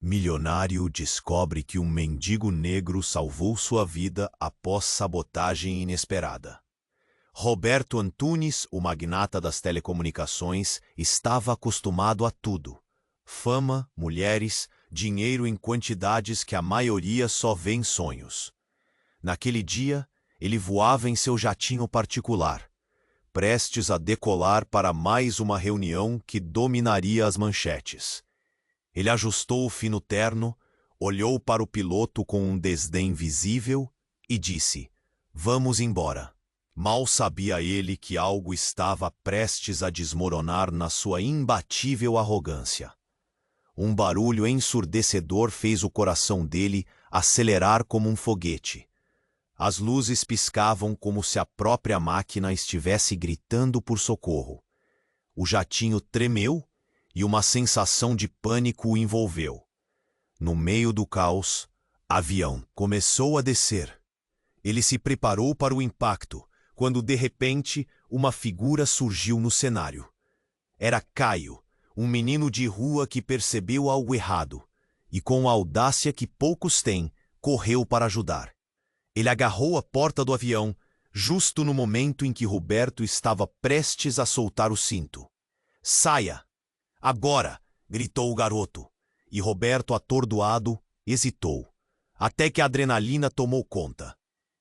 Milionário descobre que um mendigo negro salvou sua vida após sabotagem inesperada. Roberto Antunes, o magnata das telecomunicações, estava acostumado a tudo: fama, mulheres, dinheiro em quantidades que a maioria só vê em sonhos. Naquele dia, ele voava em seu jatinho particular, prestes a decolar para mais uma reunião que dominaria as manchetes. Ele ajustou o fino terno, olhou para o piloto com um desdém visível e disse: "Vamos embora." Mal sabia ele que algo estava prestes a desmoronar na sua imbatível arrogância. Um barulho ensurdecedor fez o coração dele acelerar como um foguete. As luzes piscavam como se a própria máquina estivesse gritando por socorro. O jatinho tremeu e uma sensação de pânico o envolveu. No meio do caos, o avião começou a descer. Ele se preparou para o impacto, quando de repente uma figura surgiu no cenário. Era Caio, um menino de rua que percebeu algo errado e, com a audácia que poucos têm, correu para ajudar. Ele agarrou a porta do avião, justo no momento em que Roberto estava prestes a soltar o cinto. "Saia! Agora!" gritou o garoto, e Roberto, atordoado, hesitou, até que a adrenalina tomou conta.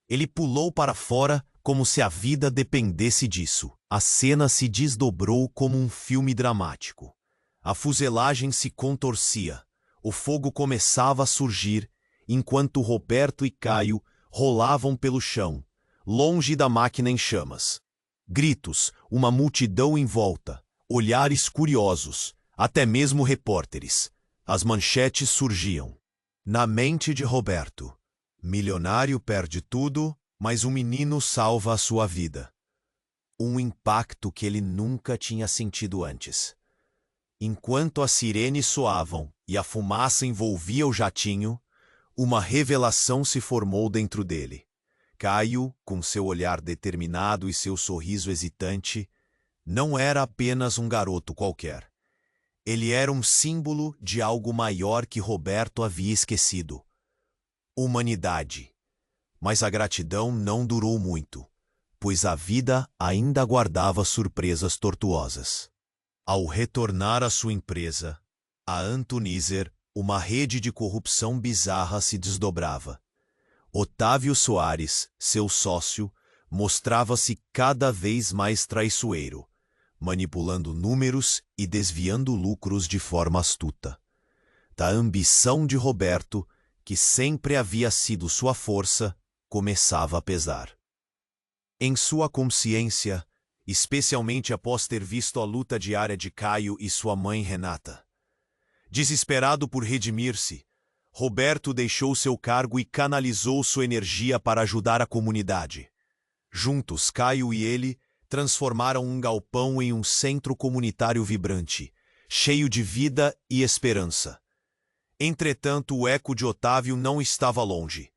Ele pulou para fora como se a vida dependesse disso. A cena se desdobrou como um filme dramático. A fuselagem se contorcia, o fogo começava a surgir, enquanto Roberto e Caio rolavam pelo chão, longe da máquina em chamas. Gritos, uma multidão em volta, olhares curiosos, até mesmo repórteres. As manchetes surgiam. Na mente de Roberto: milionário perde tudo, mas um menino salva a sua vida. Um impacto que ele nunca tinha sentido antes. Enquanto as sirenes soavam e a fumaça envolvia o jatinho, uma revelação se formou dentro dele. Caio, com seu olhar determinado e seu sorriso hesitante, não era apenas um garoto qualquer. Ele era um símbolo de algo maior que Roberto havia esquecido: humanidade. Mas a gratidão não durou muito, pois a vida ainda guardava surpresas tortuosas. Ao retornar à sua empresa, a Antunizer, uma rede de corrupção bizarra se desdobrava. Otávio Soares, seu sócio, mostrava-se cada vez mais traiçoeiro, manipulando números e desviando lucros de forma astuta. Da ambição de Roberto, que sempre havia sido sua força, começava a pesar. Em sua consciência, especialmente após ter visto a luta diária de Caio e sua mãe Renata. Desesperado por redimir-se, Roberto deixou seu cargo e canalizou sua energia para ajudar a comunidade. Juntos, Caio e ele transformaram um galpão em um centro comunitário vibrante, cheio de vida e esperança. Entretanto, o eco de Otávio não estava longe.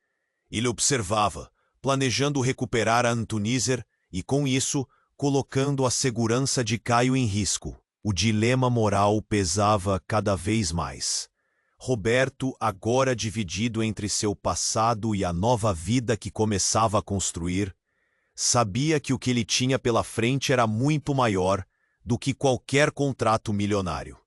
Ele observava, planejando recuperar a Antunizer e, com isso, colocando a segurança de Caio em risco. O dilema moral pesava cada vez mais. Roberto, agora dividido entre seu passado e a nova vida que começava a construir, sabia que o que ele tinha pela frente era muito maior do que qualquer contrato milionário.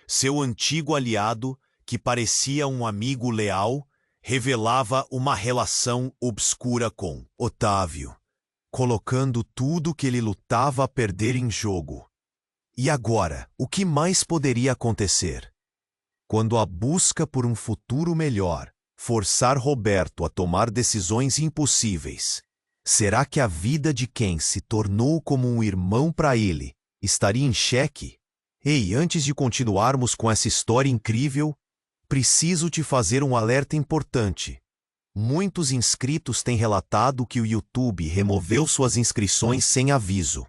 Seu antigo aliado, que parecia um amigo leal, revelava uma relação obscura com Otávio, colocando tudo que ele lutava a perder em jogo. E agora, o que mais poderia acontecer? Quando a busca por um futuro melhor forçar Roberto a tomar decisões impossíveis, será que a vida de quem se tornou como um irmão para ele estaria em xeque? Ei, antes de continuarmos com essa história incrível, preciso te fazer um alerta importante. Muitos inscritos têm relatado que o YouTube removeu suas inscrições sem aviso.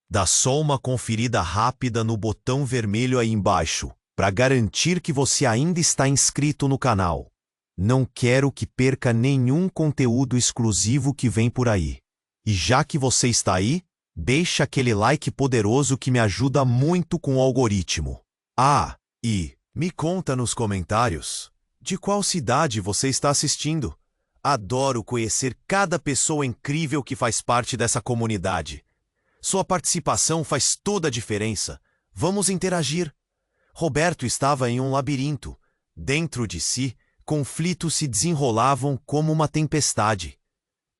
Dá só uma conferida rápida no botão vermelho aí embaixo, para garantir que você ainda está inscrito no canal. Não quero que perca nenhum conteúdo exclusivo que vem por aí. E já que você está aí, deixa aquele like poderoso que me ajuda muito com o algoritmo. Ah, e Me conta nos comentários de qual cidade você está assistindo. Adoro conhecer cada pessoa incrível que faz parte dessa comunidade. Sua participação faz toda a diferença. Vamos interagir. Roberto estava em um labirinto. Dentro de si, conflitos se desenrolavam como uma tempestade.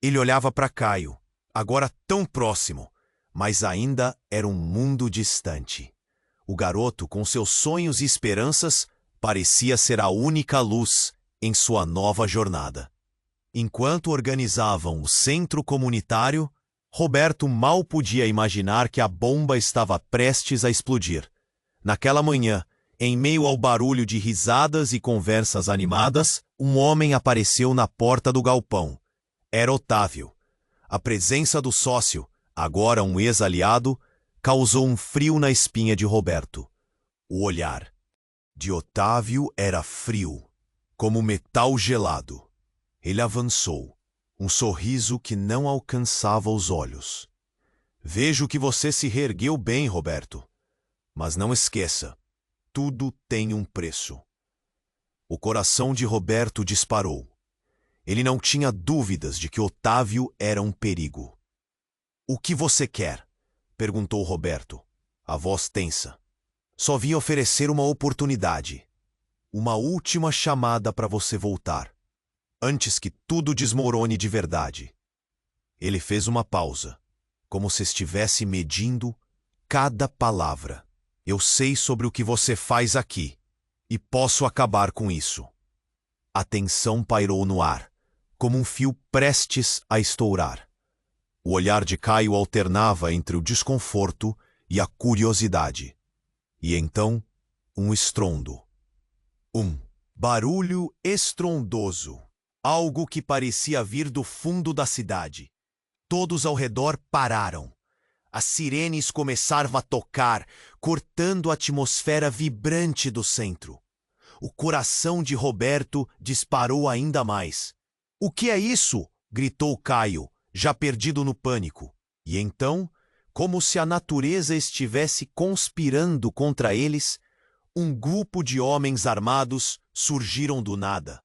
Ele olhava para Caio, agora tão próximo, mas ainda era um mundo distante. O garoto, com seus sonhos e esperanças, parecia ser a única luz em sua nova jornada. Enquanto organizavam o centro comunitário, Roberto mal podia imaginar que a bomba estava prestes a explodir. Naquela manhã, em meio ao barulho de risadas e conversas animadas, um homem apareceu na porta do galpão. Era Otávio. A presença do sócio, agora um ex-aliado, causou um frio na espinha de Roberto. O olhar de Otávio era frio, como metal gelado. Ele avançou, um sorriso que não alcançava os olhos. Vejo que você se reergueu bem, Roberto. Mas não esqueça, tudo tem um preço. O coração de Roberto disparou. Ele não tinha dúvidas de que Otávio era um perigo. O que você quer? Perguntou Roberto, a voz tensa. Só vim oferecer uma oportunidade. Uma última chamada para você voltar. Antes que tudo desmorone de verdade. Ele fez uma pausa, como se estivesse medindo cada palavra. Eu sei sobre o que você faz aqui, e posso acabar com isso. A tensão pairou no ar, como um fio prestes a estourar. O olhar de Caio alternava entre o desconforto e a curiosidade. E então, um estrondo. Um barulho estrondoso. Algo que parecia vir do fundo da cidade. Todos ao redor pararam. As sirenes começaram a tocar, cortando a atmosfera vibrante do centro. O coração de Roberto disparou ainda mais. — O que é isso? Gritou Caio, já perdido no pânico. E então, como se a natureza estivesse conspirando contra eles, um grupo de homens armados surgiram do nada.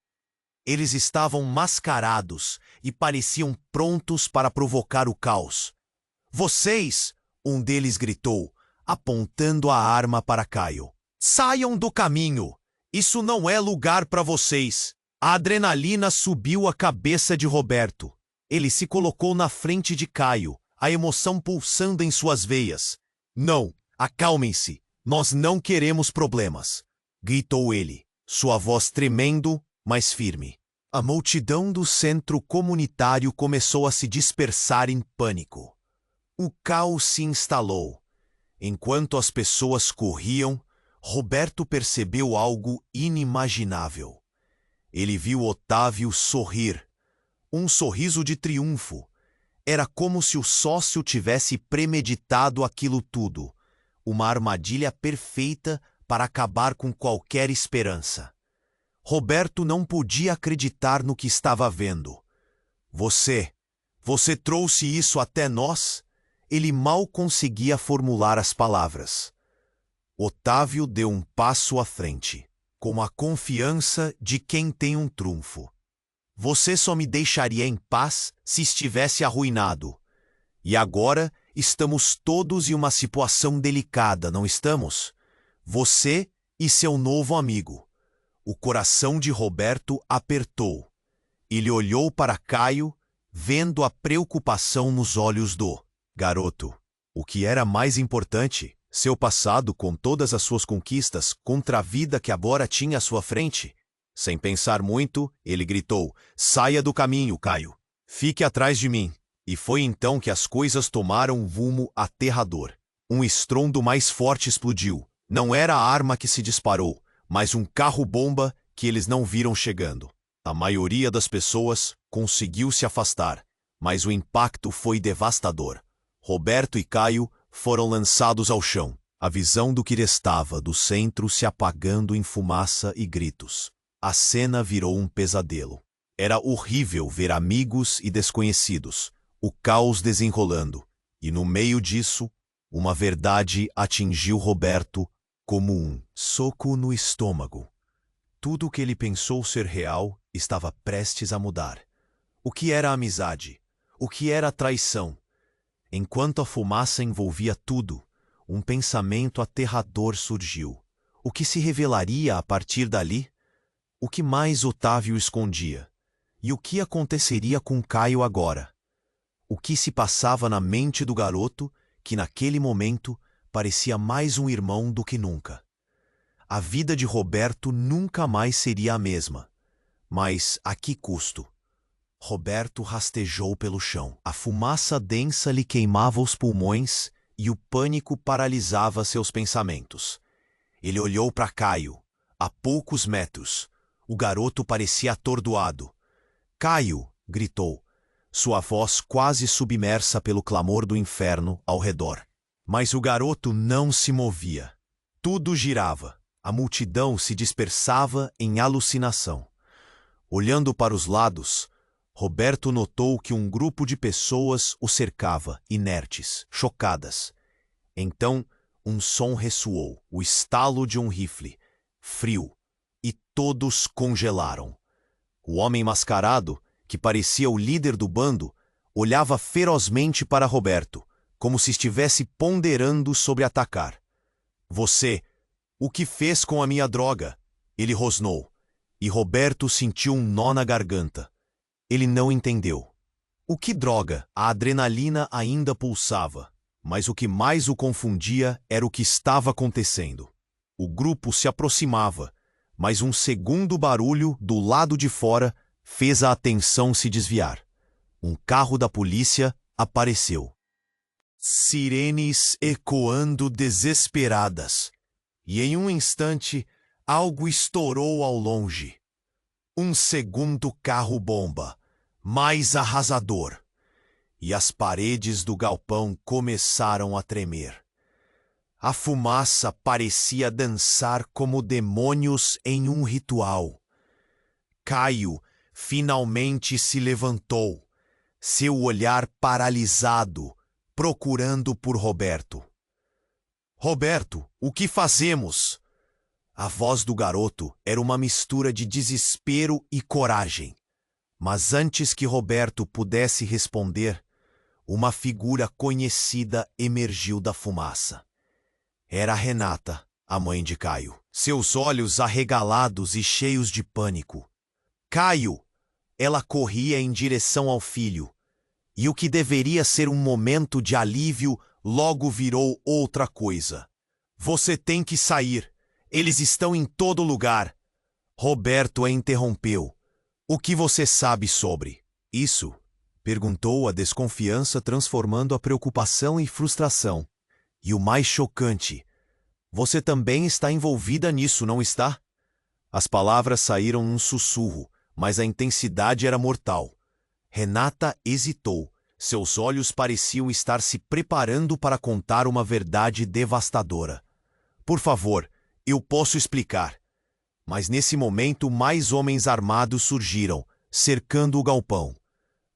Eles estavam mascarados e pareciam prontos para provocar o caos. — Vocês! Um deles gritou, apontando a arma para Caio. — Saiam do caminho! Isso não é lugar para vocês! A adrenalina subiu a cabeça de Roberto. Ele se colocou na frente de Caio, a emoção pulsando em suas veias. — Não! Acalmem-se! Nós não queremos problemas! Gritou ele, sua voz tremendo, mas firme. A multidão do centro comunitário começou a se dispersar em pânico. O caos se instalou. Enquanto as pessoas corriam, Roberto percebeu algo inimaginável. Ele viu Otávio sorrir. Um sorriso de triunfo. Era como se o sócio tivesse premeditado aquilo tudo. Uma armadilha perfeita para acabar com qualquer esperança. Roberto não podia acreditar no que estava vendo. Você trouxe isso até nós? Ele mal conseguia formular as palavras. Otávio deu um passo à frente, com a confiança de quem tem um trunfo. Você só me deixaria em paz se estivesse arruinado. E agora estamos todos em uma situação delicada, não estamos? Você e seu novo amigo. O coração de Roberto apertou. Ele olhou para Caio, vendo a preocupação nos olhos do garoto. O que era mais importante, seu passado com todas as suas conquistas contra a vida que agora tinha à sua frente. Sem pensar muito, ele gritou: saia do caminho, Caio. Fique atrás de mim. E foi então que as coisas tomaram um rumo aterrador. Um estrondo mais forte explodiu. Não era a arma que se disparou, mas um carro-bomba que eles não viram chegando. A maioria das pessoas conseguiu se afastar, mas o impacto foi devastador. Roberto e Caio foram lançados ao chão, a visão do que restava do centro se apagando em fumaça e gritos. A cena virou um pesadelo. Era horrível ver amigos e desconhecidos, o caos desenrolando, e no meio disso, uma verdade atingiu Roberto como um soco no estômago. Tudo o que ele pensou ser real estava prestes a mudar. O que era amizade? O que era traição? Enquanto a fumaça envolvia tudo, um pensamento aterrador surgiu. O que se revelaria a partir dali? O que mais Otávio escondia? E o que aconteceria com Caio agora? O que se passava na mente do garoto, que naquele momento parecia mais um irmão do que nunca? A vida de Roberto nunca mais seria a mesma. Mas a que custo? Roberto rastejou pelo chão. A fumaça densa lhe queimava os pulmões e o pânico paralisava seus pensamentos. Ele olhou para Caio, a poucos metros. O garoto parecia atordoado. "Caio!" gritou, sua voz quase submersa pelo clamor do inferno ao redor. Mas o garoto não se movia. Tudo girava. A multidão se dispersava em alucinação. Olhando para os lados, Roberto notou que um grupo de pessoas o cercava, inertes, chocadas. Então, um som ressoou, o estalo de um rifle, frio, e todos congelaram. O homem mascarado, que parecia o líder do bando, olhava ferozmente para Roberto, como se estivesse ponderando sobre atacar. "Você, o que fez com a minha droga?" Ele rosnou, e Roberto sentiu um nó na garganta. Ele não entendeu. O que droga? A adrenalina ainda pulsava, mas o que mais o confundia era o que estava acontecendo. O grupo se aproximava, mas um segundo barulho do lado de fora fez a atenção se desviar. Um carro da polícia apareceu. Sirenes ecoando desesperadas. E em um instante, algo estourou ao longe. Um segundo carro-bomba, mais arrasador. E as paredes do galpão começaram a tremer. A fumaça parecia dançar como demônios em um ritual. Caio finalmente se levantou, seu olhar paralisado, procurando por Roberto. "Roberto, o que fazemos?" A voz do garoto era uma mistura de desespero e coragem. Mas antes que Roberto pudesse responder, uma figura conhecida emergiu da fumaça. Era Renata, a mãe de Caio, seus olhos arregalados e cheios de pânico. "Caio!" Ela corria em direção ao filho, e o que deveria ser um momento de alívio logo virou outra coisa. "Você tem que sair. Eles estão em todo lugar." Roberto a interrompeu. "O que você sabe sobre isso?" perguntou, a desconfiança transformando a preocupação em frustração. "E o mais chocante, você também está envolvida nisso, não está?" As palavras saíram num sussurro, mas a intensidade era mortal. Renata hesitou. Seus olhos pareciam estar se preparando para contar uma verdade devastadora. "Por favor, eu posso explicar." Mas nesse momento mais homens armados surgiram, cercando o galpão.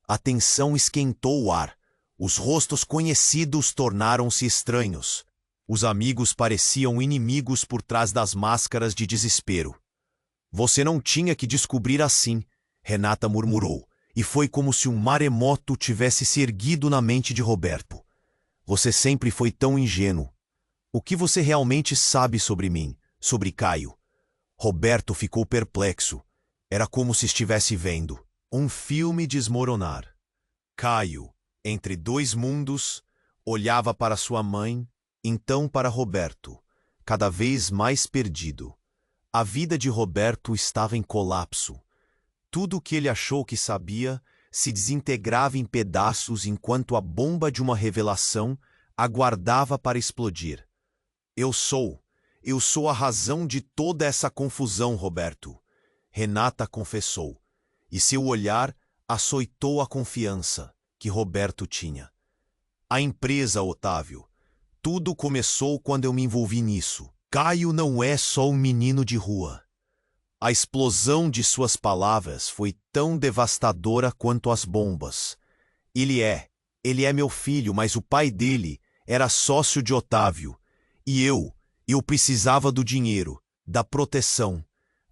A tensão esquentou o ar. Os rostos conhecidos tornaram-se estranhos. Os amigos pareciam inimigos por trás das máscaras de desespero. "Você não tinha que descobrir assim", Renata murmurou, e foi como se um maremoto tivesse se erguido na mente de Roberto. "Você sempre foi tão ingênuo. O que você realmente sabe sobre mim, sobre Caio?" Roberto ficou perplexo. Era como se estivesse vendo um filme desmoronar. Caio, entre dois mundos, olhava para sua mãe, então para Roberto, cada vez mais perdido. A vida de Roberto estava em colapso. Tudo o que ele achou que sabia se desintegrava em pedaços enquanto a bomba de uma revelação aguardava para explodir. Eu sou a razão de toda essa confusão, Roberto", Renata confessou, e seu olhar açoitou a confiança que Roberto tinha. "A empresa, Otávio. Tudo começou quando eu me envolvi nisso. Caio não é só um menino de rua." A explosão de suas palavras foi tão devastadora quanto as bombas. Ele é meu filho, mas o pai dele era sócio de Otávio. E eu Eu precisava do dinheiro, da proteção.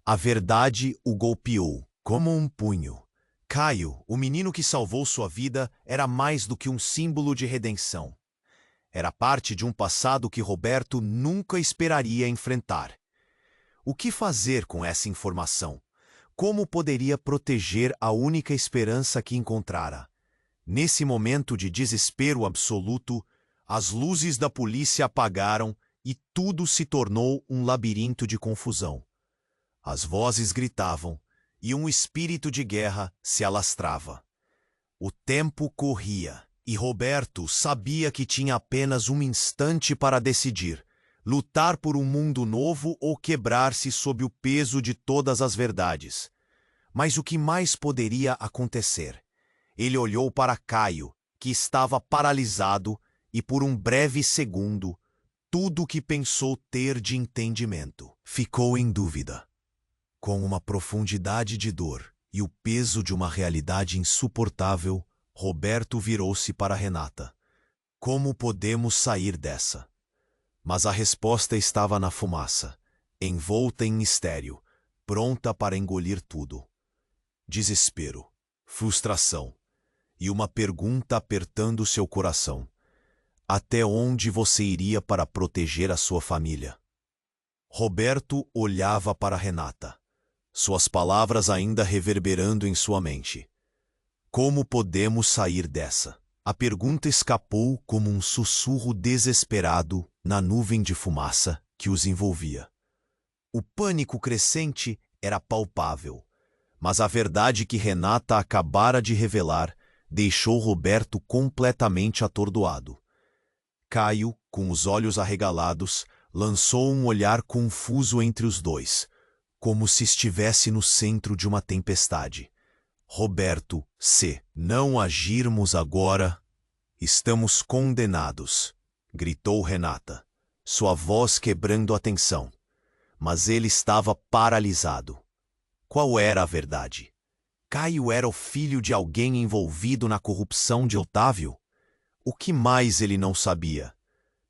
A verdade o golpeou, como um punho. Caio, o menino que salvou sua vida, era mais do que um símbolo de redenção. Era parte de um passado que Roberto nunca esperaria enfrentar. O que fazer com essa informação? Como poderia proteger a única esperança que encontrara? Nesse momento de desespero absoluto, as luzes da polícia apagaram e tudo se tornou um labirinto de confusão. As vozes gritavam e um espírito de guerra se alastrava. O tempo corria e Roberto sabia que tinha apenas um instante para decidir: lutar por um mundo novo ou quebrar-se sob o peso de todas as verdades. Mas o que mais poderia acontecer? Ele olhou para Caio, que estava paralisado, e por um breve segundo, tudo o que pensou ter de entendimento ficou em dúvida. Com uma profundidade de dor e o peso de uma realidade insuportável, Roberto virou-se para Renata. Como podemos sair dessa? Mas a resposta estava na fumaça, envolta em mistério, pronta para engolir tudo. Desespero, frustração e uma pergunta apertando seu coração. Até onde você iria para proteger a sua família? Roberto olhava para Renata, suas palavras ainda reverberando em sua mente. Como podemos sair dessa? A pergunta escapou como um sussurro desesperado na nuvem de fumaça que os envolvia. O pânico crescente era palpável, mas a verdade que Renata acabara de revelar deixou Roberto completamente atordoado. Caio, com os olhos arregalados, lançou um olhar confuso entre os dois, como se estivesse no centro de uma tempestade. Roberto, se não agirmos agora, estamos condenados, gritou Renata, sua voz quebrando a tensão. Mas ele estava paralisado. Qual era a verdade? Caio era o filho de alguém envolvido na corrupção de Otávio? O que mais ele não sabia?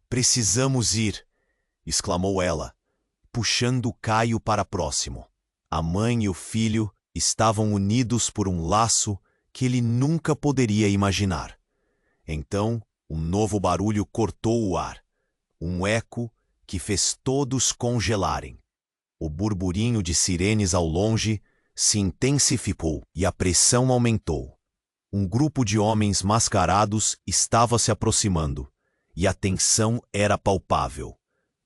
Precisamos ir, exclamou ela, puxando Caio para próximo. A mãe e o filho estavam unidos por um laço que ele nunca poderia imaginar. Então, um novo barulho cortou o ar. Um eco que fez todos congelarem. O burburinho de sirenes ao longe se intensificou e a pressão aumentou. Um grupo de homens mascarados estava se aproximando, e a tensão era palpável.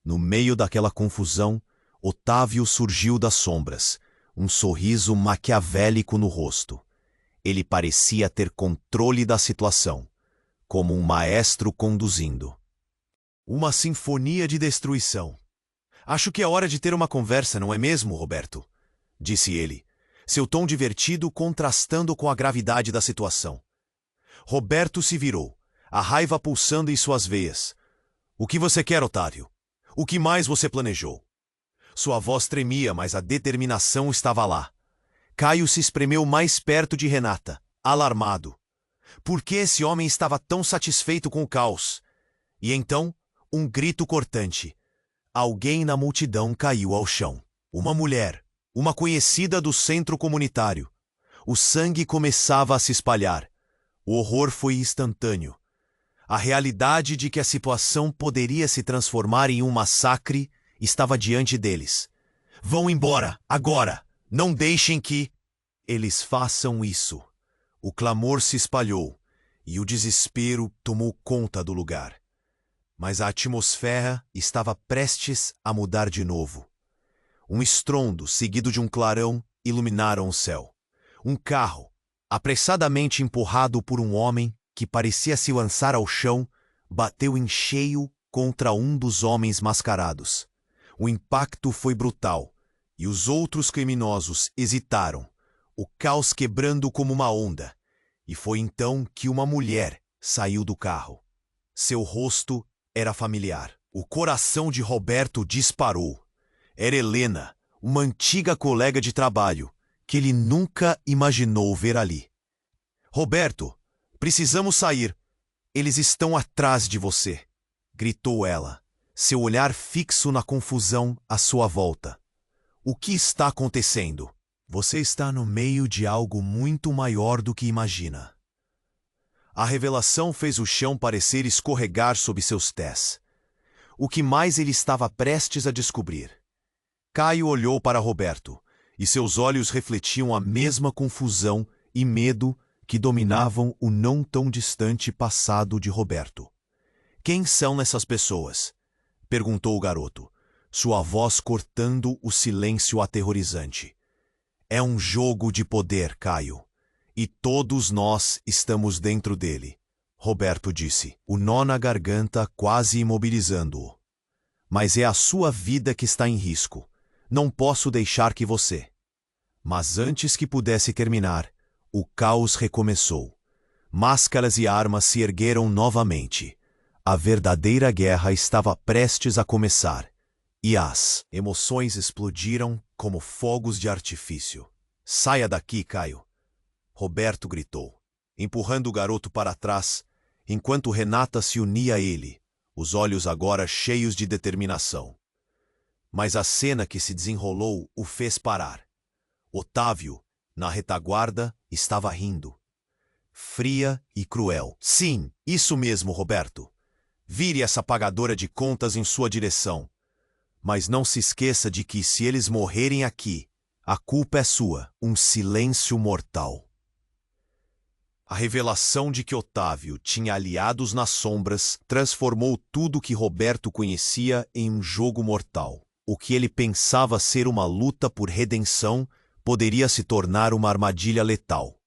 No meio daquela confusão, Otávio surgiu das sombras, um sorriso maquiavélico no rosto. Ele parecia ter controle da situação, como um maestro conduzindo uma sinfonia de destruição. Acho que é hora de ter uma conversa, não é mesmo, Roberto? Disse ele, seu tom divertido contrastando com a gravidade da situação. Roberto se virou, a raiva pulsando em suas veias. O que você quer, Otávio? O que mais você planejou? Sua voz tremia, mas a determinação estava lá. Caio se espremeu mais perto de Renata, alarmado. Por que esse homem estava tão satisfeito com o caos? E então, um grito cortante. Alguém na multidão caiu ao chão. Uma mulher, uma conhecida do centro comunitário. O sangue começava a se espalhar. O horror foi instantâneo. A realidade de que a situação poderia se transformar em um massacre estava diante deles. Vão embora, agora! Não deixem que eles façam isso. O clamor se espalhou e o desespero tomou conta do lugar. Mas a atmosfera estava prestes a mudar de novo. Um estrondo, seguido de um clarão, iluminaram o céu. Um carro, apressadamente empurrado por um homem que parecia se lançar ao chão, bateu em cheio contra um dos homens mascarados. O impacto foi brutal, e os outros criminosos hesitaram, o caos quebrando como uma onda. E foi então que uma mulher saiu do carro. Seu rosto era familiar. O coração de Roberto disparou. Era Helena, uma antiga colega de trabalho, que ele nunca imaginou ver ali. Roberto, precisamos sair. Eles estão atrás de você, gritou ela, seu olhar fixo na confusão à sua volta. O que está acontecendo? Você está no meio de algo muito maior do que imagina. A revelação fez o chão parecer escorregar sob seus pés. O que mais ele estava prestes a descobrir? Caio olhou para Roberto, e seus olhos refletiam a mesma confusão e medo que dominavam o não tão distante passado de Roberto. Quem são essas pessoas? Perguntou o garoto, sua voz cortando o silêncio aterrorizante. É um jogo de poder, Caio. E todos nós estamos dentro dele, Roberto disse, o nó na garganta quase imobilizando-o. Mas é a sua vida que está em risco. Não posso deixar que você... Mas antes que pudesse terminar, o caos recomeçou. Máscaras e armas se ergueram novamente. A verdadeira guerra estava prestes a começar. E as emoções explodiram como fogos de artifício. Saia daqui, Caio! Roberto gritou, empurrando o garoto para trás, enquanto Renata se unia a ele, os olhos agora cheios de determinação. Mas a cena que se desenrolou o fez parar. Otávio, na retaguarda, estava rindo. Fria e cruel. Sim, isso mesmo, Roberto. Vire essa pagadora de contas em sua direção. Mas não se esqueça de que, se eles morrerem aqui, a culpa é sua. Um silêncio mortal. A revelação de que Otávio tinha aliados nas sombras transformou tudo que Roberto conhecia em um jogo mortal. O que ele pensava ser uma luta por redenção poderia se tornar uma armadilha letal.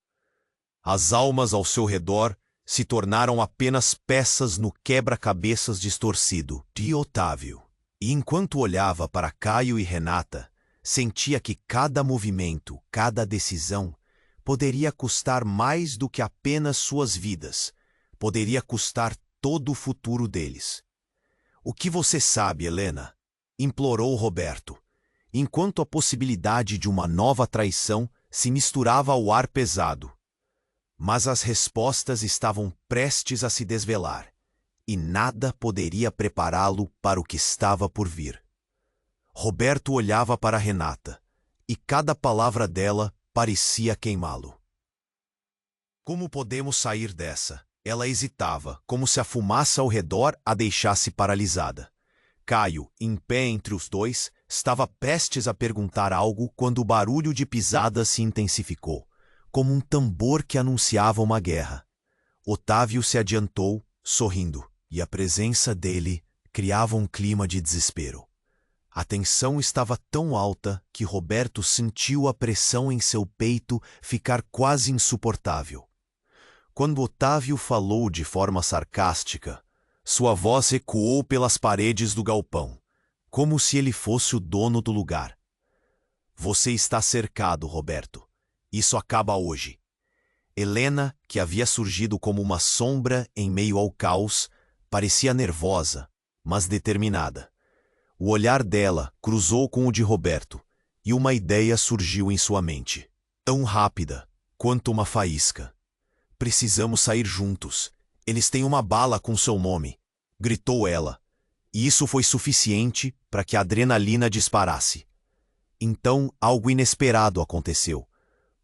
As almas ao seu redor se tornaram apenas peças no quebra-cabeças distorcido de Otávio. E enquanto olhava para Caio e Renata, sentia que cada movimento, cada decisão, poderia custar mais do que apenas suas vidas. Poderia custar todo o futuro deles. O que você sabe, Helena? Implorou Roberto, enquanto a possibilidade de uma nova traição se misturava ao ar pesado. Mas as respostas estavam prestes a se desvelar, e nada poderia prepará-lo para o que estava por vir. Roberto olhava para Renata, e cada palavra dela parecia queimá-lo. Como podemos sair dessa? Ela hesitava, como se a fumaça ao redor a deixasse paralisada. Caio, em pé entre os dois, estava prestes a perguntar algo quando o barulho de pisadas se intensificou, como um tambor que anunciava uma guerra. Otávio se adiantou, sorrindo, e a presença dele criava um clima de desespero. A tensão estava tão alta que Roberto sentiu a pressão em seu peito ficar quase insuportável. Quando Otávio falou de forma sarcástica, sua voz ecoou pelas paredes do galpão, como se ele fosse o dono do lugar. Você está cercado, Roberto. Isso acaba hoje. Helena, que havia surgido como uma sombra em meio ao caos, parecia nervosa, mas determinada. O olhar dela cruzou com o de Roberto, e uma ideia surgiu em sua mente, tão rápida quanto uma faísca. Precisamos sair juntos. Eles têm uma bala com seu nome, gritou ela, e isso foi suficiente para que a adrenalina disparasse. Então algo inesperado aconteceu.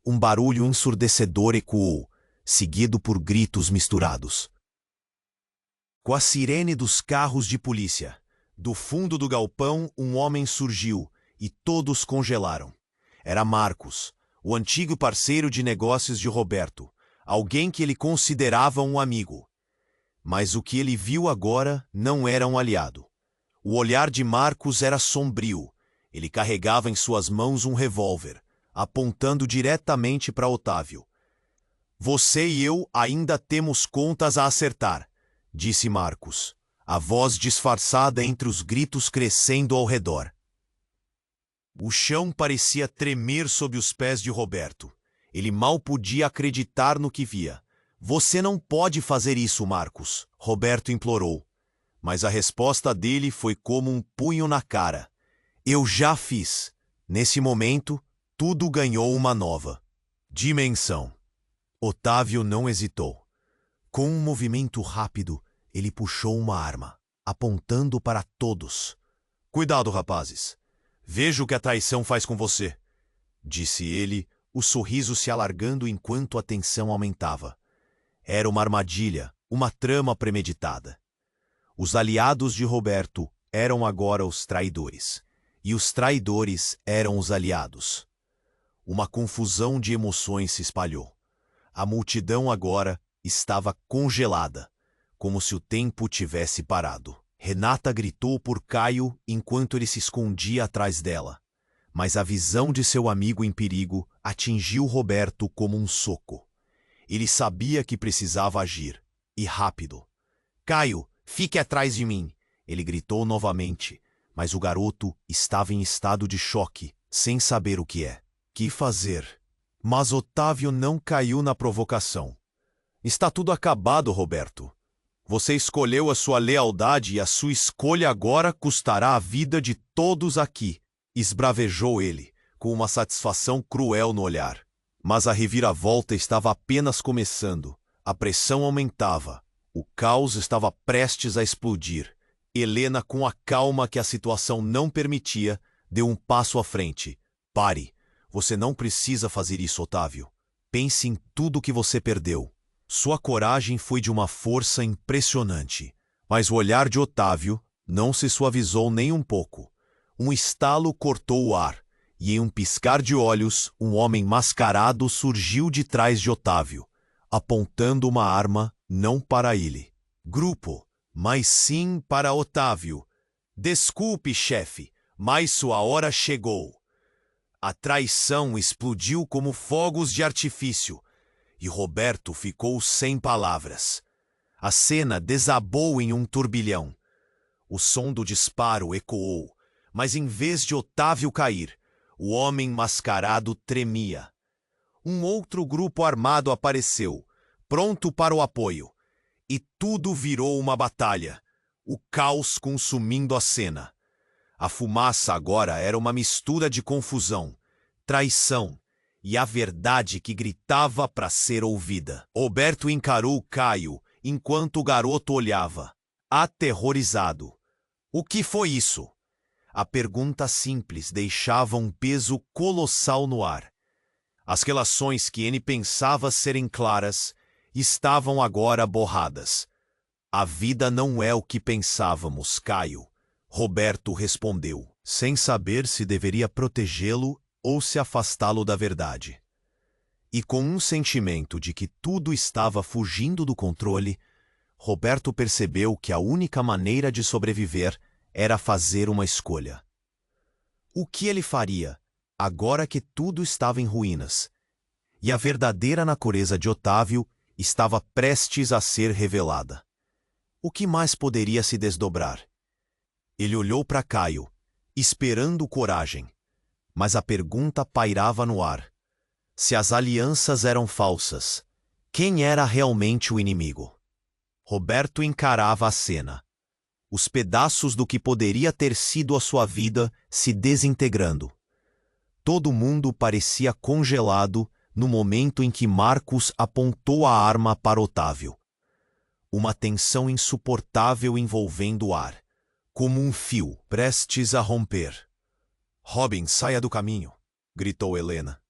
Um barulho ensurdecedor ecoou, seguido por gritos misturados. Com a sirene dos carros de polícia, do fundo do galpão um homem surgiu, e todos congelaram. Era Marcos, o antigo parceiro de negócios de Roberto, alguém que ele considerava um amigo. Mas o que ele viu agora não era um aliado. O olhar de Marcos era sombrio. Ele carregava em suas mãos um revólver, apontando diretamente para Otávio. Você e eu ainda temos contas a acertar, disse Marcos, a voz disfarçada entre os gritos crescendo ao redor. O chão parecia tremer sob os pés de Roberto. Ele mal podia acreditar no que via. Você não pode fazer isso, Marcos, Roberto implorou. Mas a resposta dele foi como um punho na cara. Eu já fiz. Nesse momento, tudo ganhou uma nova dimensão. Otávio não hesitou. Com um movimento rápido, ele puxou uma arma. apontando para todos. "Cuidado, rapazes. Veja o que a traição faz com você", disse ele, o sorriso se alargando enquanto a tensão aumentava. Era uma armadilha, uma trama premeditada. Os aliados de Roberto eram agora os traidores, e os traidores eram os aliados. Uma confusão de emoções se espalhou. A multidão agora estava congelada, como se o tempo tivesse parado. Renata gritou por Caio enquanto ele se escondia atrás dela, mas a visão de seu amigo em perigo atingiu Roberto como um soco. Ele sabia que precisava agir, e rápido. "Caio, fique atrás de mim!" ele gritou novamente, mas o garoto estava em estado de choque, sem saber o que fazer. Mas Otávio não caiu na provocação. "Está tudo acabado, Roberto. Você escolheu a sua lealdade e a sua escolha agora custará a vida de todos aqui", esbravejou ele, com uma satisfação cruel no olhar. Mas a reviravolta estava apenas começando. A pressão aumentava. O caos estava prestes a explodir. Helena, com a calma que a situação não permitia, deu um passo à frente. "Pare. Você não precisa fazer isso, Otávio. Pense em tudo que você perdeu." Sua coragem foi de uma força impressionante, mas o olhar de Otávio não se suavizou nem um pouco. Um estalo cortou o ar, e em um piscar de olhos, um homem mascarado surgiu de trás de Otávio, apontando uma arma não para ele, grupo, mas sim para Otávio. "Desculpe, chefe, mas sua hora chegou." A traição explodiu como fogos de artifício, e Roberto ficou sem palavras. A cena desabou em um turbilhão. O som do disparo ecoou, mas em vez de Otávio cair, o homem mascarado tremia. Um outro grupo armado apareceu, pronto para o apoio, e tudo virou uma batalha, o caos consumindo a cena. A fumaça agora era uma mistura de confusão, traição e a verdade que gritava para ser ouvida. Roberto encarou Caio enquanto o garoto olhava, aterrorizado. "O que foi isso?" A pergunta simples deixava um peso colossal no ar. As relações que ele pensava serem claras estavam agora borradas. "A vida não é o que pensávamos, Caio", Roberto respondeu, sem saber se deveria protegê-lo ou se afastá-lo da verdade. E com um sentimento de que tudo estava fugindo do controle, Roberto percebeu que a única maneira de sobreviver era fazer uma escolha. O que ele faria, agora que tudo estava em ruínas, e a verdadeira natureza de Otávio estava prestes a ser revelada? O que mais poderia se desdobrar? Ele olhou para Caio, esperando coragem, mas a pergunta pairava no ar. Se as alianças eram falsas, quem era realmente o inimigo? Roberto encarava a cena. Os pedaços do que poderia ter sido a sua vida se desintegrando. Todo mundo parecia congelado no momento em que Marcos apontou a arma para Otávio. Uma tensão insuportável envolvendo o ar, como um fio prestes a romper. "Robin, saia do caminho", gritou Helena,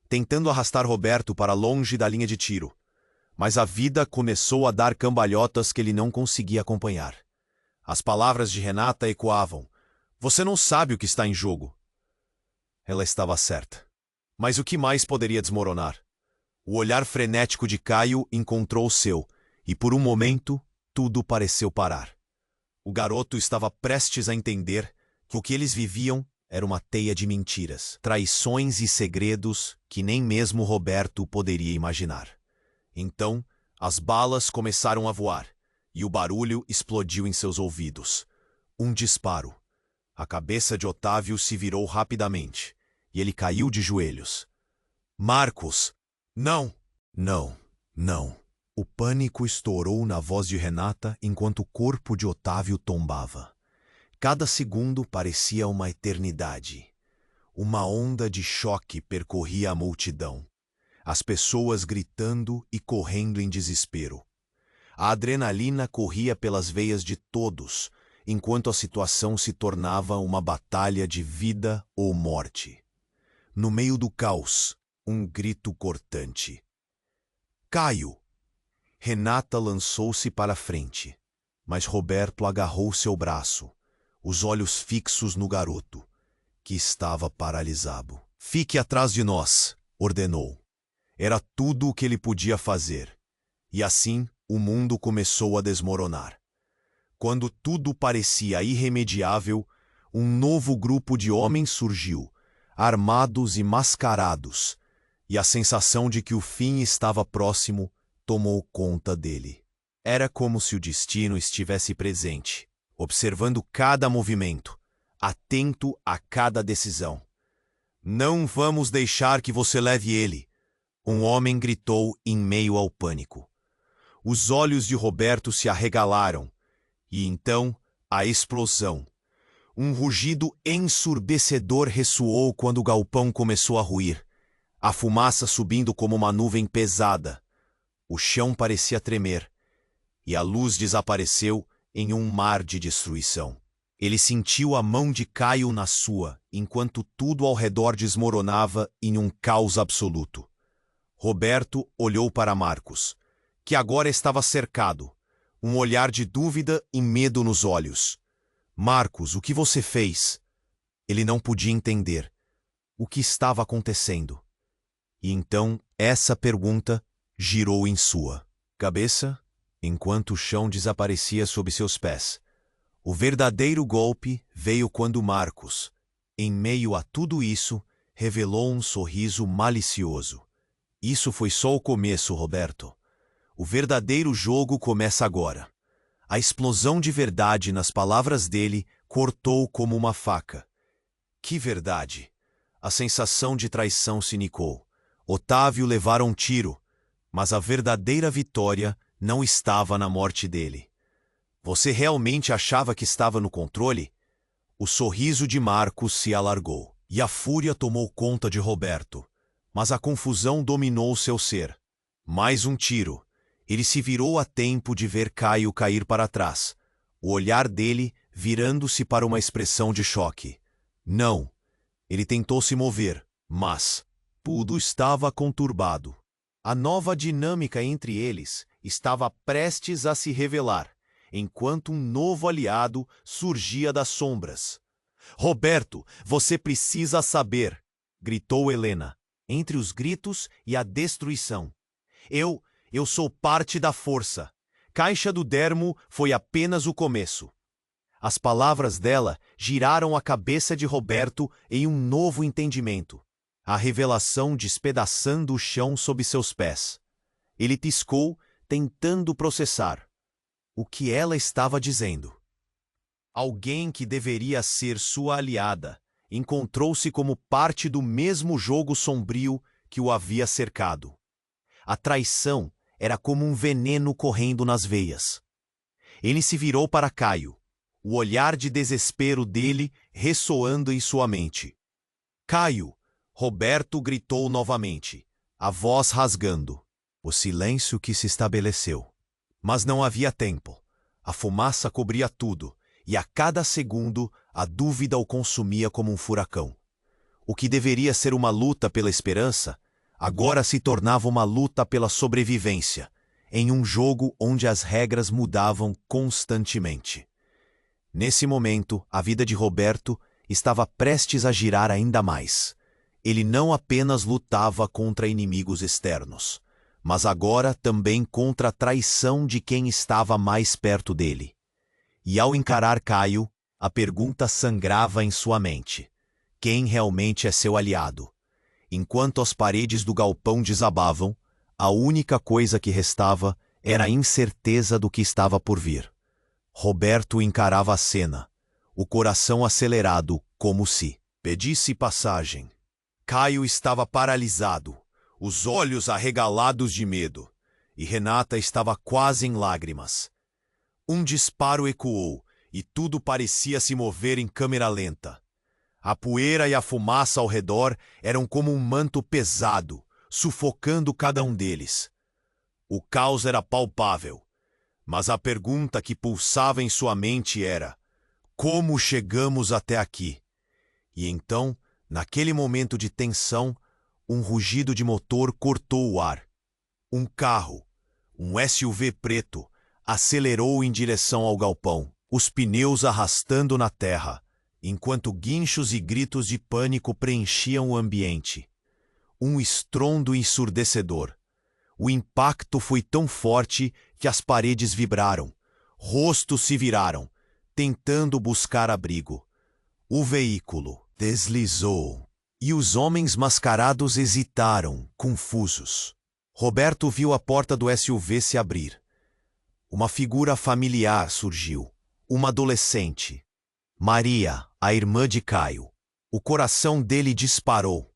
tentando arrastar Roberto para longe da linha de tiro. Mas a vida começou a dar cambalhotas que ele não conseguia acompanhar. As palavras de Renata ecoavam. "Você não sabe o que está em jogo." Ela estava certa. Mas o que mais poderia desmoronar? O olhar frenético de Caio encontrou o seu, e por um momento, tudo pareceu parar. O garoto estava prestes a entender que o que eles viviam era uma teia de mentiras, traições e segredos que nem mesmo Roberto poderia imaginar. Então, as balas começaram a voar, e o barulho explodiu em seus ouvidos. Um disparo. A cabeça de Otávio se virou rapidamente, e ele caiu de joelhos. "Marcos! Não! Não! Não!" O pânico estourou na voz de Renata enquanto o corpo de Otávio tombava. Cada segundo parecia uma eternidade. Uma onda de choque percorria a multidão. As pessoas gritando e correndo em desespero. A adrenalina corria pelas veias de todos, enquanto a situação se tornava uma batalha de vida ou morte. No meio do caos, um grito cortante. Caio! Renata lançou-se para a frente, mas Roberto agarrou seu braço, os olhos fixos no garoto, que estava paralisado. Fique atrás de nós, ordenou. Era tudo o que ele podia fazer. E assim, o mundo começou a desmoronar. Quando tudo parecia irremediável, um novo grupo de homens surgiu, armados e mascarados, e a sensação de que o fim estava próximo tomou conta dele. Era como se o destino estivesse presente, observando cada movimento, atento a cada decisão. Não vamos deixar que você leve ele, um homem gritou em meio ao pânico. Os olhos de Roberto se arregalaram, e então a explosão. Um rugido ensurdecedor ressoou quando o galpão começou a ruir, a fumaça subindo como uma nuvem pesada. O chão parecia tremer, e a luz desapareceu em um mar de destruição. Ele sentiu a mão de Caio na sua, enquanto tudo ao redor desmoronava em um caos absoluto. Roberto olhou para Marcos, que agora estava cercado, um olhar de dúvida e medo nos olhos. Marcos, o que você fez? Ele não podia entender o que estava acontecendo. E então essa pergunta girou em sua cabeça, enquanto o chão desaparecia sob seus pés. O verdadeiro golpe veio quando Marcos, em meio a tudo isso, revelou um sorriso malicioso. Isso foi só o começo, Roberto. O verdadeiro jogo começa agora. A explosão de verdade nas palavras dele cortou como uma faca. Que verdade! A sensação de traição se nicou. Otávio levara um tiro, mas a verdadeira vitória não estava na morte dele. Você realmente achava que estava no controle? O sorriso de Marcos se alargou, e a fúria tomou conta de Roberto. Mas a confusão dominou seu ser. Mais um tiro. Ele se virou a tempo de ver Caio cair para trás, o olhar dele virando-se para uma expressão de choque. Não. Ele tentou se mover, mas tudo estava conturbado. A nova dinâmica entre eles estava prestes a se revelar, enquanto um novo aliado surgia das sombras. Roberto, você precisa saber, gritou Helena, entre os gritos e a destruição. Eu sou parte da força. Caixa do Dermo foi apenas o começo. As palavras dela giraram a cabeça de Roberto em um novo entendimento. A revelação despedaçando o chão sob seus pés. Ele piscou, tentando processar o que ela estava dizendo. Alguém que deveria ser sua aliada encontrou-se como parte do mesmo jogo sombrio que o havia cercado. A traição era como um veneno correndo nas veias. Ele se virou para Caio, o olhar de desespero dele ressoando em sua mente. Caio! Roberto gritou novamente, a voz rasgando. O silêncio que se estabeleceu. Mas não havia tempo. A fumaça cobria tudo, e a cada segundo a dúvida o consumia como um furacão. O que deveria ser uma luta pela esperança, agora se tornava uma luta pela sobrevivência, em um jogo onde as regras mudavam constantemente. Nesse momento, a vida de Roberto estava prestes a girar ainda mais. Ele não apenas lutava contra inimigos externos, mas agora também contra a traição de quem estava mais perto dele. E ao encarar Caio, a pergunta sangrava em sua mente. Quem realmente é seu aliado? Enquanto as paredes do galpão desabavam, a única coisa que restava era a incerteza do que estava por vir. Roberto encarava a cena, o coração acelerado como se pedisse passagem. Caio estava paralisado, os olhos arregalados de medo, e Renata estava quase em lágrimas. Um disparo ecoou, e tudo parecia se mover em câmera lenta. A poeira e a fumaça ao redor eram como um manto pesado, sufocando cada um deles. O caos era palpável, mas a pergunta que pulsava em sua mente era: Como chegamos até aqui? E então, naquele momento de tensão, um rugido de motor cortou o ar. Um carro, um SUV preto, acelerou em direção ao galpão, os pneus arrastando na terra, enquanto guinchos e gritos de pânico preenchiam o ambiente. Um estrondo ensurdecedor. O impacto foi tão forte que as paredes vibraram, rostos se viraram, tentando buscar abrigo. O veículo deslizou e os homens mascarados hesitaram, confusos. Roberto viu a porta do SUV se abrir. Uma figura familiar surgiu, uma adolescente. Maria, a irmã de Caio. O coração dele disparou.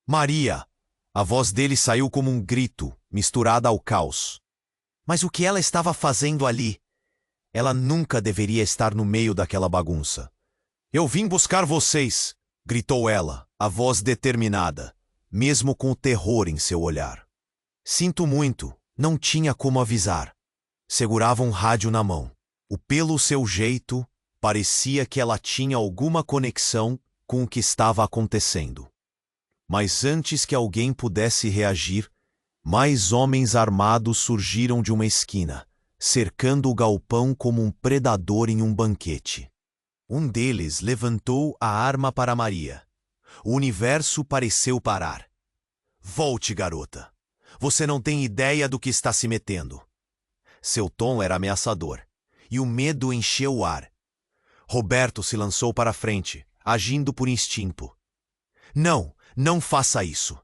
Maria! A voz dele saiu como um grito, misturada ao caos. Mas o que ela estava fazendo ali? Ela nunca deveria estar no meio daquela bagunça. Eu vim buscar vocês, gritou ela, a voz determinada, mesmo com o terror em seu olhar. Sinto muito, não tinha como avisar. Segurava um rádio na mão. Pelo seu jeito, parecia que ela tinha alguma conexão com o que estava acontecendo. Mas antes que alguém pudesse reagir, mais homens armados surgiram de uma esquina, cercando o galpão como um predador em um banquete. Um deles levantou a arma para Maria. O universo pareceu parar. Volte, garota. Você não tem ideia do que está se metendo. Seu tom era ameaçador, e o medo encheu o ar. Roberto se lançou para a frente, agindo por instinto. Não, não faça isso.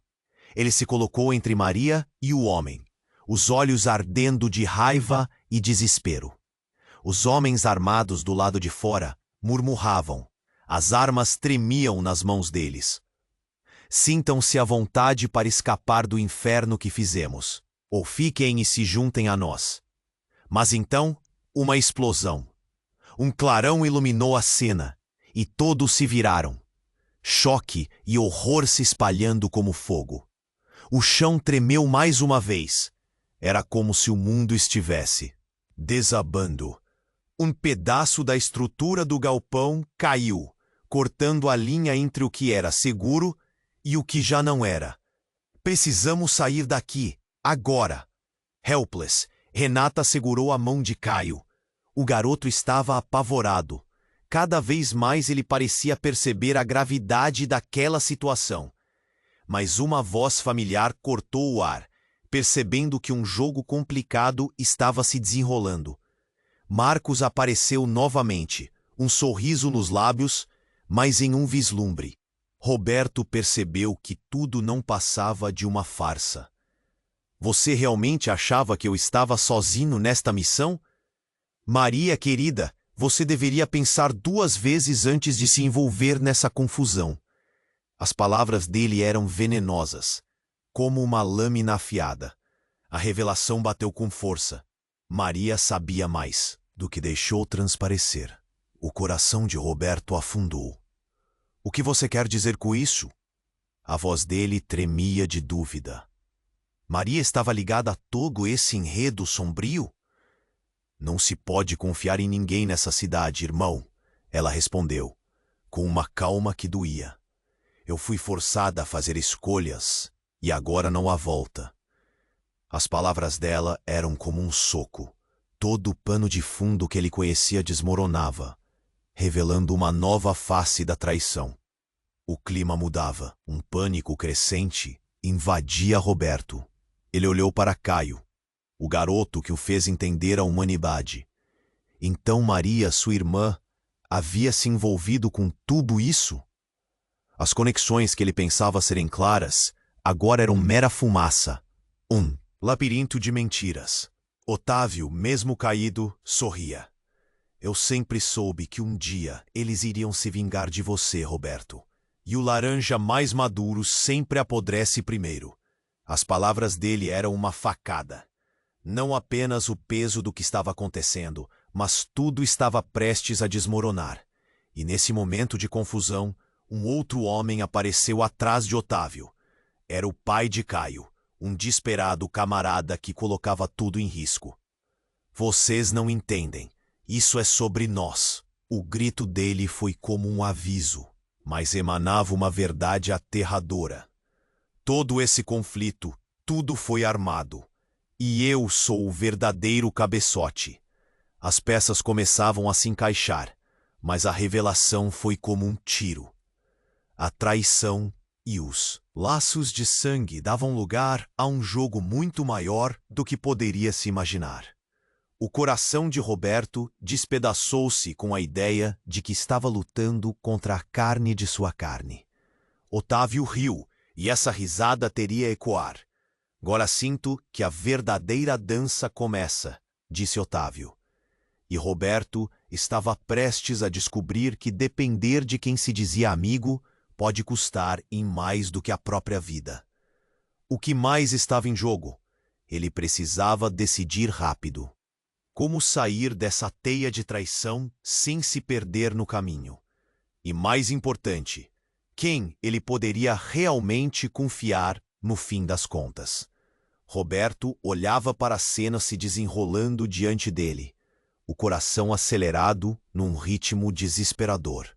Ele se colocou entre Maria e o homem, os olhos ardendo de raiva e desespero. Os homens armados do lado de fora murmuravam. As armas tremiam nas mãos deles. Sintam-se à vontade para escapar do inferno que fizemos, ou fiquem e se juntem a nós. Mas então, uma explosão. Um clarão iluminou a cena, e todos se viraram. Choque e horror se espalhando como fogo. O chão tremeu mais uma vez. Era como se o mundo estivesse desabando. Um pedaço da estrutura do galpão caiu, cortando a linha entre o que era seguro e o que já não era. Precisamos sair daqui, agora. Helpless, Renata segurou a mão de Caio. O garoto estava apavorado. Cada vez mais ele parecia perceber a gravidade daquela situação. Mas uma voz familiar cortou o ar, percebendo que um jogo complicado estava se desenrolando. Marcos apareceu novamente, um sorriso nos lábios, mas em um vislumbre. Roberto percebeu que tudo não passava de uma farsa. Você realmente achava que eu estava sozinho nesta missão? Maria, querida, você deveria pensar 2 vezes antes de se envolver nessa confusão. As palavras dele eram venenosas, como uma lâmina afiada. A revelação bateu com força. Maria sabia mais do que deixou transparecer. O coração de Roberto afundou. O que você quer dizer com isso? A voz dele tremia de dúvida. Maria estava ligada a todo esse enredo sombrio? Não se pode confiar em ninguém nessa cidade, irmão, ela respondeu, com uma calma que doía. Eu fui forçada a fazer escolhas, e agora não há volta. As palavras dela eram como um soco. Todo o pano de fundo que ele conhecia desmoronava, revelando uma nova face da traição. O clima mudava, um pânico crescente invadia Roberto. Ele olhou para Caio, o garoto que o fez entender a humanidade. Então Maria, sua irmã, havia se envolvido com tudo isso? As conexões que ele pensava serem claras, agora eram mera fumaça. Um labirinto de mentiras. Otávio, mesmo caído, sorria. Eu sempre soube que um dia eles iriam se vingar de você, Roberto. E o laranja mais maduro sempre apodrece primeiro. As palavras dele eram uma facada. Não apenas o peso do que estava acontecendo, mas tudo estava prestes a desmoronar. E nesse momento de confusão, um outro homem apareceu atrás de Otávio. Era o pai de Caio, um desesperado camarada que colocava tudo em risco. Vocês não entendem. Isso é sobre nós. O grito dele foi como um aviso, mas emanava uma verdade aterradora. Todo esse conflito, tudo foi armado. E eu sou o verdadeiro cabeçote. As peças começavam a se encaixar, mas a revelação foi como um tiro. A traição e os laços de sangue davam lugar a um jogo muito maior do que poderia se imaginar. O coração de Roberto despedaçou-se com a ideia de que estava lutando contra a carne de sua carne. Otávio riu, e essa risada teria ecoar. Agora sinto que a verdadeira dança começa, disse Otávio. E Roberto estava prestes a descobrir que depender de quem se dizia amigo pode custar em mais do que a própria vida. O que mais estava em jogo? Ele precisava decidir rápido. Como sair dessa teia de traição sem se perder no caminho? E mais importante, quem ele poderia realmente confiar no fim das contas? Roberto olhava para a cena se desenrolando diante dele, o coração acelerado num ritmo desesperador.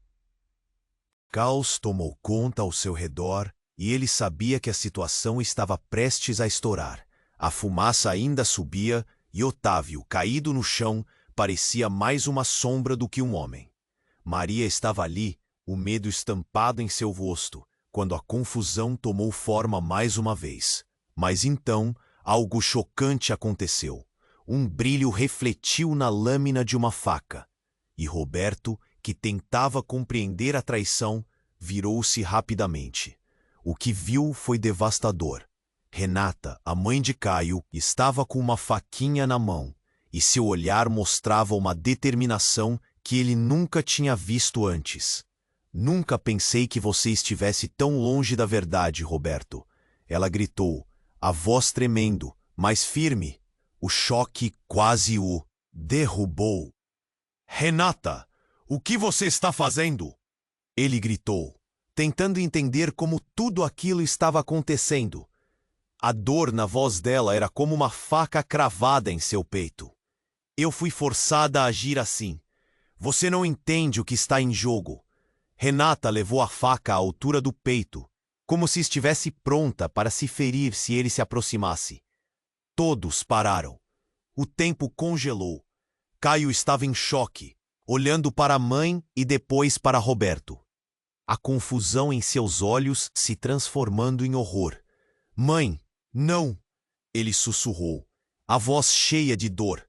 Caos tomou conta ao seu redor e ele sabia que a situação estava prestes a estourar. A fumaça ainda subia e Otávio, caído no chão, parecia mais uma sombra do que um homem. Maria estava ali, o medo estampado em seu rosto, quando a confusão tomou forma mais uma vez. Mas então, algo chocante aconteceu. Um brilho refletiu na lâmina de uma faca. E Roberto, que tentava compreender a traição, virou-se rapidamente. O que viu foi devastador. Renata, a mãe de Caio, estava com uma faquinha na mão, e seu olhar mostrava uma determinação que ele nunca tinha visto antes. Nunca pensei que você estivesse tão longe da verdade, Roberto. Ela gritou, a voz tremendo, mas firme. O choque quase o derrubou. Renata, o que você está fazendo? Ele gritou, tentando entender como tudo aquilo estava acontecendo. A dor na voz dela era como uma faca cravada em seu peito. Eu fui forçada a agir assim. Você não entende o que está em jogo. Renata levou a faca à altura do peito, como se estivesse pronta para se ferir se ele se aproximasse. Todos pararam. O tempo congelou. Caio estava em choque, olhando para a mãe e depois para Roberto. A confusão em seus olhos se transformando em horror. Mãe, não! Ele sussurrou, a voz cheia de dor.